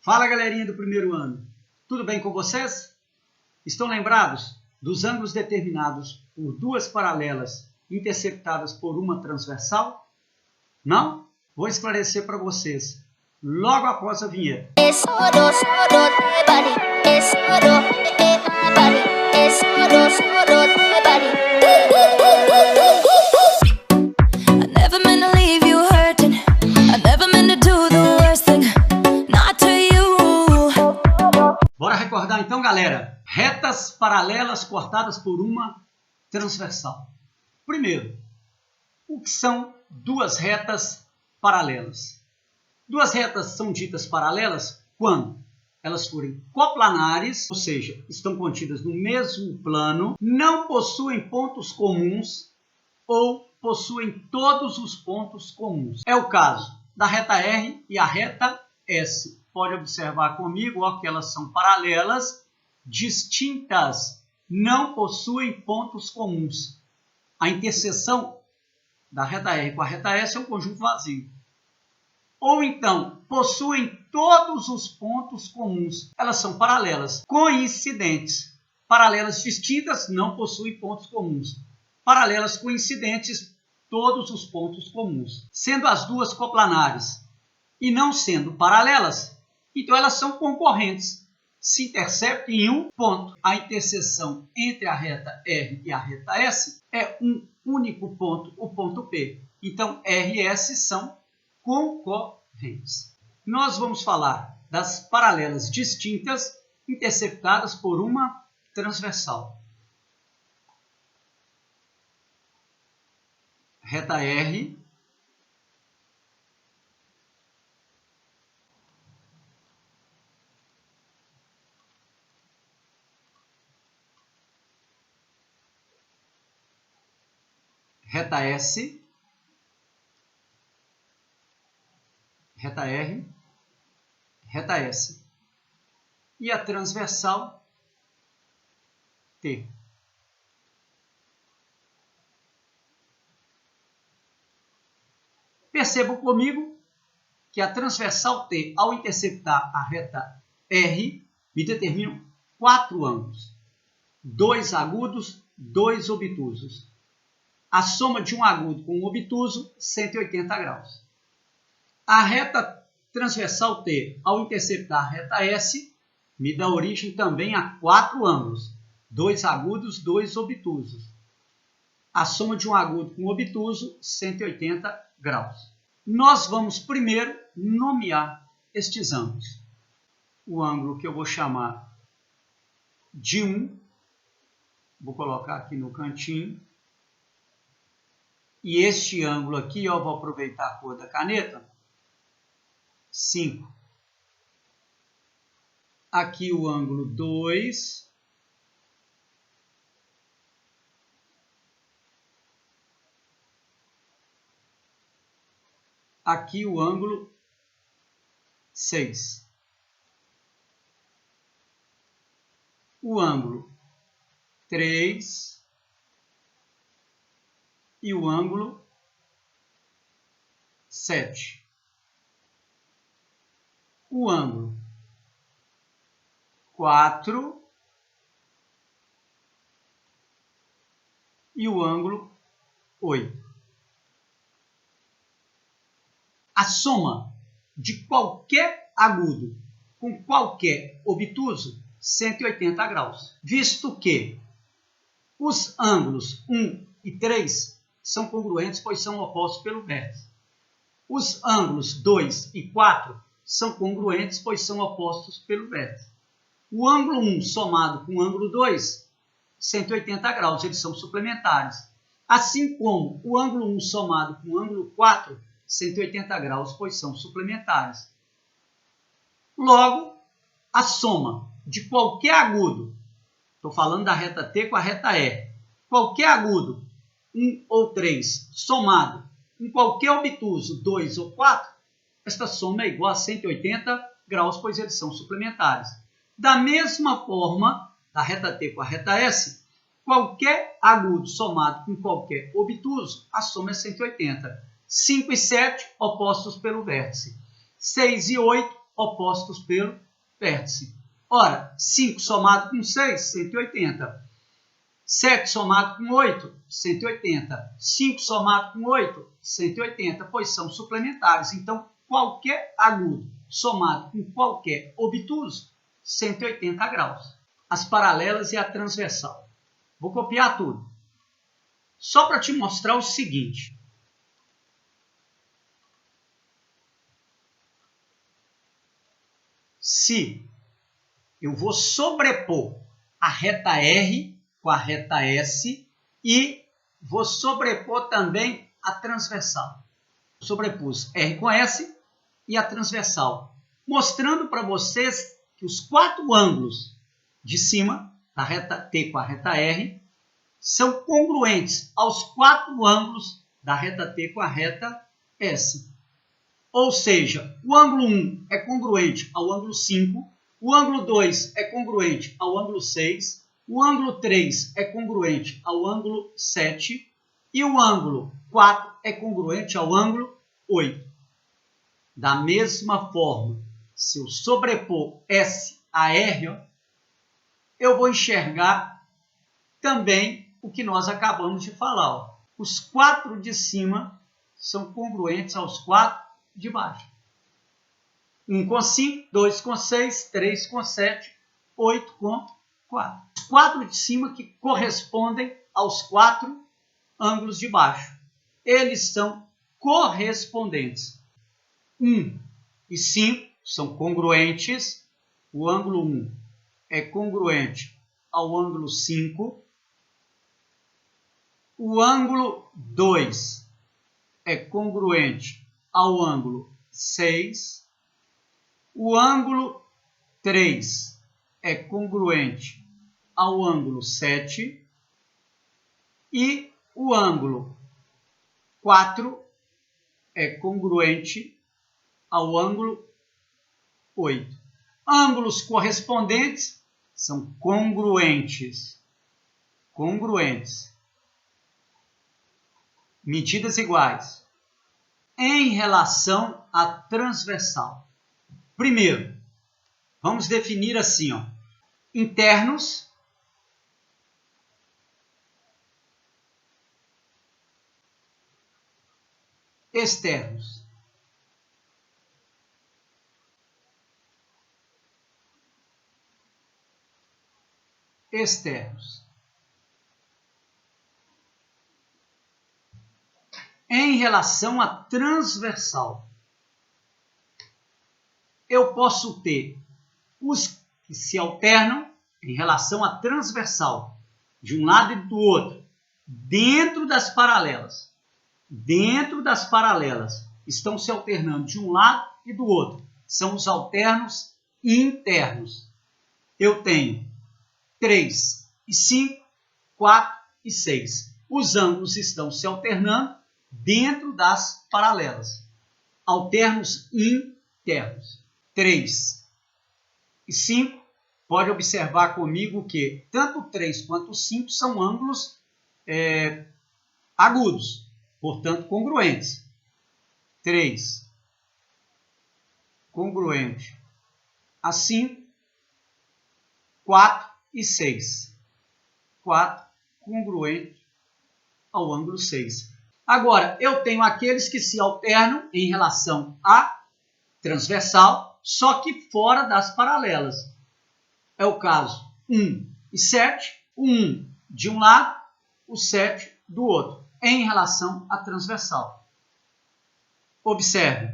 Fala, galerinha do primeiro ano. Tudo bem com vocês? Estão lembrados dos ângulos determinados por duas paralelas interceptadas por uma transversal? Não? Vou esclarecer para vocês logo após a vinheta. Bora recordar então, galera. Retas paralelas cortadas por uma transversal. Primeiro, o que são duas retas paralelas? Duas retas são ditas paralelas quando elas forem coplanares, ou seja, estão contidas no mesmo plano, não possuem pontos comuns ou possuem todos os pontos comuns. É o caso da reta R e a reta S. Pode observar comigo ó, que elas são paralelas, distintas, não possuem pontos comuns. A interseção da reta R com a reta S é um conjunto vazio. Ou então, possuem todos os pontos comuns. Elas são paralelas, coincidentes. Paralelas distintas não possuem pontos comuns. Paralelas coincidentes, todos os pontos comuns. Sendo as duas coplanares e não sendo paralelas, então elas são concorrentes. Se interceptam em um ponto. A interseção entre a reta R e a reta S é um único ponto, o ponto P. Então, R e S são concorrentes. Nós vamos falar das paralelas distintas interceptadas por uma transversal. Reta R reta S, reta R, reta S. E a transversal T. Percebam comigo que a transversal T, ao interceptar a reta R, me determina 4 ângulos. 2 agudos, 2 obtusos. A soma de um agudo com um obtuso, 180 graus. A reta transversal T, ao interceptar a reta S, me dá origem também a 4 ângulos. 2 agudos, 2 obtusos. A soma de um agudo com um obtuso, 180 graus. Nós vamos primeiro nomear estes ângulos. O ângulo que eu vou chamar de 1, vou colocar aqui no cantinho. E este ângulo aqui, eu vou aproveitar a cor da caneta, 5. Aqui o ângulo 2. Aqui o ângulo 6. O ângulo 3. E o ângulo 7. O ângulo 4 e o ângulo 8. A soma de qualquer agudo com qualquer obtuso, 180 graus. Visto que os ângulos 1 e 3 são congruentes, pois são opostos pelo vértice. Os ângulos 2 e 4 são congruentes, pois são opostos pelo vértice. O ângulo 1 somado com o ângulo 2, 180 graus, eles são suplementares. Assim como o ângulo 1 somado com o ângulo 4, 180 graus, pois são suplementares. Logo, a soma de qualquer agudo, estou falando da reta T com a reta E, qualquer agudo, 1 ou 3, somado com qualquer obtuso, 2 ou 4, esta soma é igual a 180 graus, pois eles são suplementares. Da mesma forma, da reta T com a reta S, qualquer agudo somado com qualquer obtuso, a soma é 180. 5 e 7, opostos pelo vértice. 6 e 8, opostos pelo vértice. Ora, 5 somado com 6, 180. 7 somado com 8, 180. 5 somado com 8, 180, pois são suplementares. Então, qualquer agudo somado com qualquer obtuso, 180 graus. As paralelas e a transversal. Vou copiar tudo. Só para te mostrar o seguinte. Se eu vou sobrepor a reta R com a reta S e vou sobrepor também a transversal. Sobrepus R com S e a transversal, mostrando para vocês que os 4 ângulos de cima, da reta T com a reta R, são congruentes aos 4 ângulos da reta T com a reta S. Ou seja, o ângulo 1 é congruente ao ângulo 5, o ângulo 2 é congruente ao ângulo 6, o ângulo 3 é congruente ao ângulo 7 e o ângulo 4 é congruente ao ângulo 8. Da mesma forma, se eu sobrepor S a R, ó, eu vou enxergar também o que nós acabamos de falar. Ó. Os 4 de cima são congruentes aos 4 de baixo. 1 com 5, 2 com 6, 3 com 7, 8 com 4. Os 4 de cima que correspondem aos 4 ângulos de baixo. Eles são correspondentes. 1 e 5 são congruentes. O ângulo 1 é congruente ao ângulo 5. O ângulo 2 é congruente ao ângulo 6. O ângulo 3 é congruente ao ângulo 7. E o ângulo 4 é congruente ao ângulo 8. Ângulos correspondentes são congruentes. Congruentes. Medidas iguais. Em relação à transversal. Primeiro, vamos definir assim, ó, internos externos. Externos. Em relação à transversal, eu posso ter os que se alternam em relação à transversal, de um lado e do outro, dentro das paralelas. Dentro das paralelas, estão se alternando de um lado e do outro. São os alternos internos. Eu tenho 3 e 5, 4 e 6. Os ângulos estão se alternando dentro das paralelas. Alternos internos. 3 e 5. Pode observar comigo que tanto o 3 quanto o 5 são ângulos agudos, portanto congruentes. 3 congruente a 5. 4 e 6. 4 congruente ao ângulo 6. Agora, eu tenho aqueles que se alternam em relação à transversal, só que fora das paralelas. É o caso 1 e 7, o 1 de um lado, o 7 do outro, em relação à transversal. Observe,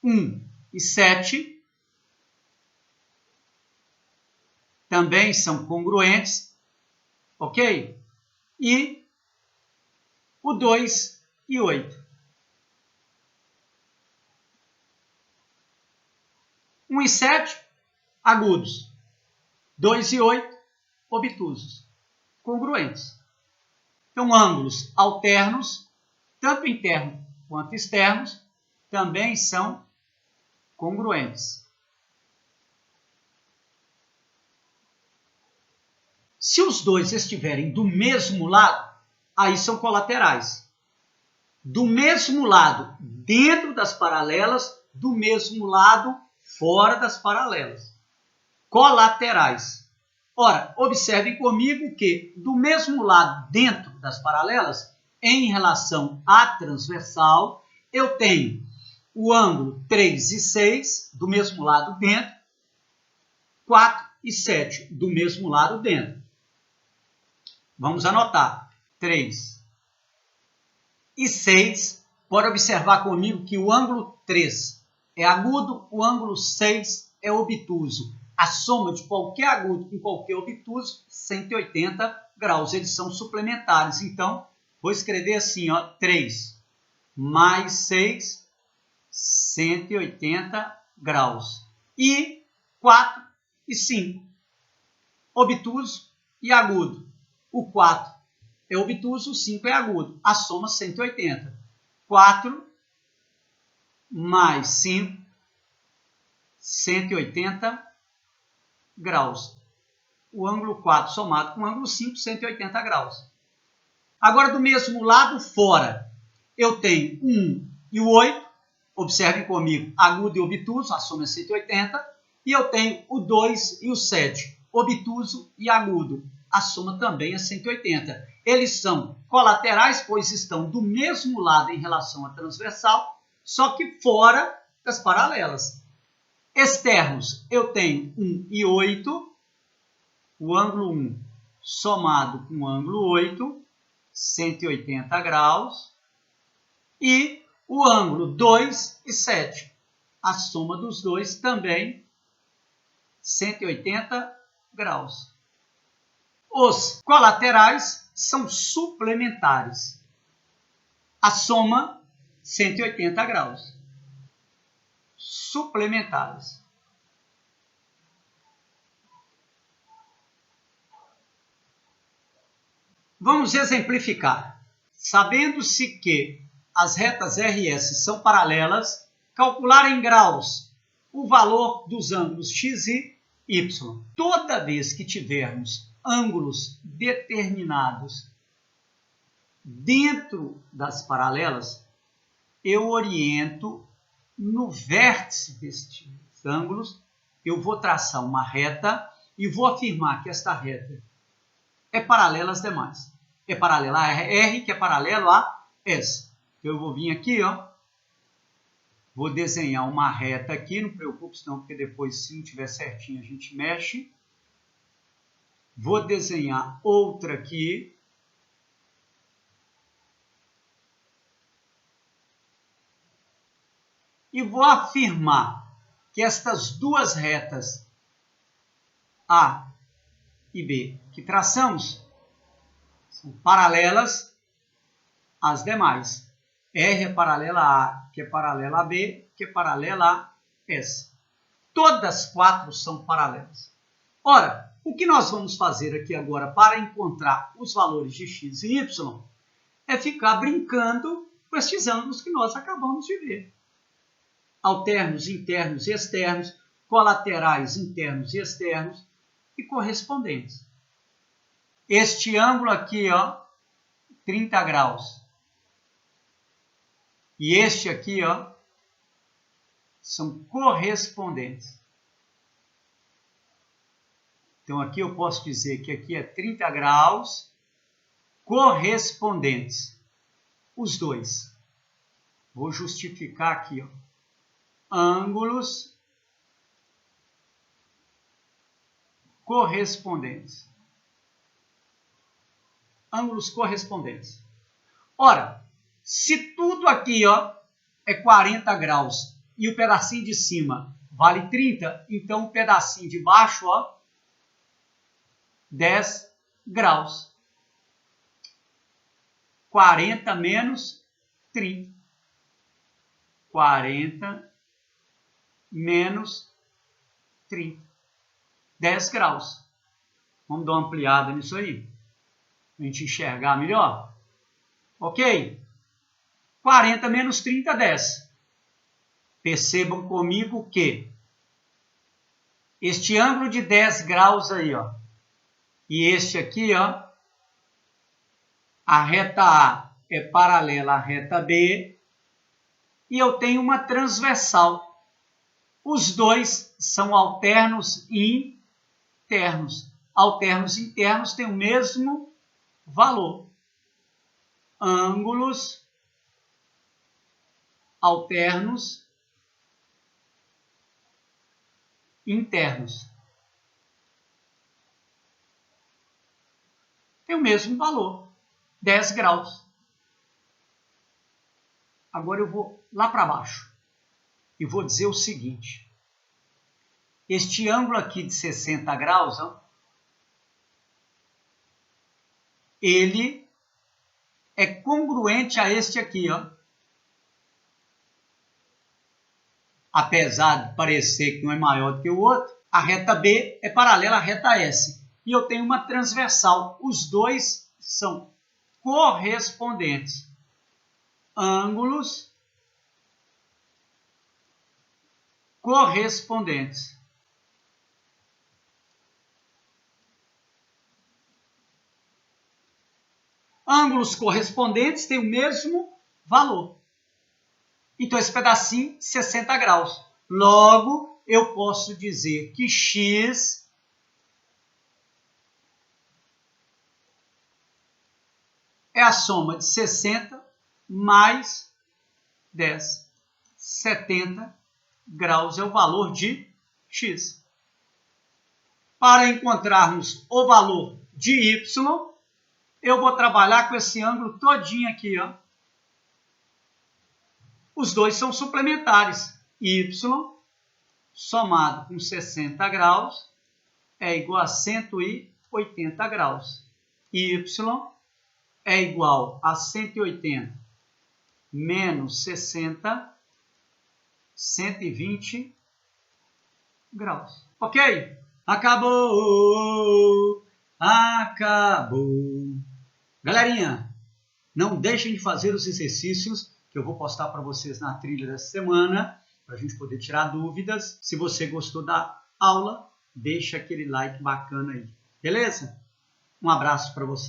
1 e 7 também são congruentes, ok? E o 2 e 8. 1 e 7, agudos. 2 e 8, obtusos. Congruentes. Então, ângulos alternos, tanto internos quanto externos, também são congruentes. Se os dois estiverem do mesmo lado, aí são colaterais. Do mesmo lado dentro das paralelas, do mesmo lado fora das paralelas. Colaterais. Ora, observe comigo que do mesmo lado dentro das paralelas, em relação à transversal, eu tenho o ângulo 3 e 6 do mesmo lado dentro, 4 e 7 do mesmo lado dentro. Vamos anotar. 3 e 6. Pode observar comigo que o ângulo 3 é agudo, o ângulo 6 é obtuso. A soma de qualquer agudo com qualquer obtuso, 180 graus. Eles são suplementares. Então, vou escrever assim, ó, 3 mais 6, 180 graus. E 4 e 5, obtuso e agudo. O 4 é obtuso, o 5 é agudo. A soma 180. 4 mais 5, 180 graus. O ângulo 4 somado com o ângulo 5, 180 graus. Agora, do mesmo lado, fora, eu tenho o 1 e o 8. Observem comigo, agudo e obtuso, a soma é 180. E eu tenho o 2 e o 7, obtuso e agudo. A soma também é 180. Eles são colaterais, pois estão do mesmo lado em relação à transversal, só que fora das paralelas. Externos, eu tenho 1 e 8, o ângulo 1 somado com o ângulo 8, 180 graus, e o ângulo 2 e 7, a soma dos dois também 180 graus. Os colaterais são suplementares. A soma, 180 graus. Suplementares. Vamos exemplificar. Sabendo-se que as retas R e S são paralelas, calcular em graus o valor dos ângulos x e y. Toda vez que tivermos ângulos determinados dentro das paralelas, eu oriento no vértice destes ângulos, eu vou traçar uma reta e vou afirmar que esta reta é paralela às demais. É paralela a R, que é paralelo a S. Eu vou vir aqui, ó, vou desenhar uma reta aqui, não preocupe não, porque depois, se não tiver certinho, a gente mexe. Vou desenhar outra aqui. E vou afirmar que estas duas retas A e B que traçamos são paralelas às demais. R é paralela a A, que é paralela a B, que é paralela a S. Todas quatro são paralelas. Ora, o que nós vamos fazer aqui agora para encontrar os valores de x e y é ficar brincando com estes ângulos que nós acabamos de ver. Alternos, internos e externos, colaterais, internos e externos e correspondentes. Este ângulo aqui, ó, 30 graus. E este aqui, ó, são correspondentes. Então, aqui eu posso dizer que aqui é 30 graus correspondentes. Os dois. Vou justificar aqui, ó. Ângulos correspondentes. Ângulos correspondentes. Ora, se tudo aqui, ó, é 40 graus e o pedacinho de cima vale 30, então o pedacinho de baixo, ó, 10 graus. 40 menos 30. 40 menos 30. 10 graus. Vamos dar uma ampliada nisso aí, para a gente enxergar melhor. Ok? 40 menos 30, 10. Percebam comigo que este ângulo de 10 graus aí, ó, e este aqui, ó, a reta A é paralela à reta B, e eu tenho uma transversal. Os dois são alternos internos. Alternos internos têm o mesmo valor. Ângulos alternos internos têm o mesmo valor, 10 graus. Agora eu vou lá para baixo e vou dizer o seguinte. Este ângulo aqui de 60 graus, ó, ele é congruente a este aqui, ó. Apesar de parecer que um é maior do que o outro, a reta B é paralela à reta S. E eu tenho uma transversal. Os dois são correspondentes. Ângulos correspondentes. Ângulos correspondentes têm o mesmo valor. Então, esse pedacinho, 60 graus. Logo, eu posso dizer que x é a soma de 60 mais 10. 70 graus é o valor de x. Para encontrarmos o valor de y, eu vou trabalhar com esse ângulo todinho aqui, ó. Os dois são suplementares. Y somado com 60 graus é igual a 180 graus. Y é igual a 180 menos 60, 120 graus. Ok? Acabou! Acabou! Galerinha, não deixem de fazer os exercícios que eu vou postar para vocês na trilha dessa semana, para a gente poder tirar dúvidas. Se você gostou da aula, deixa aquele like bacana aí. Beleza? Um abraço para você.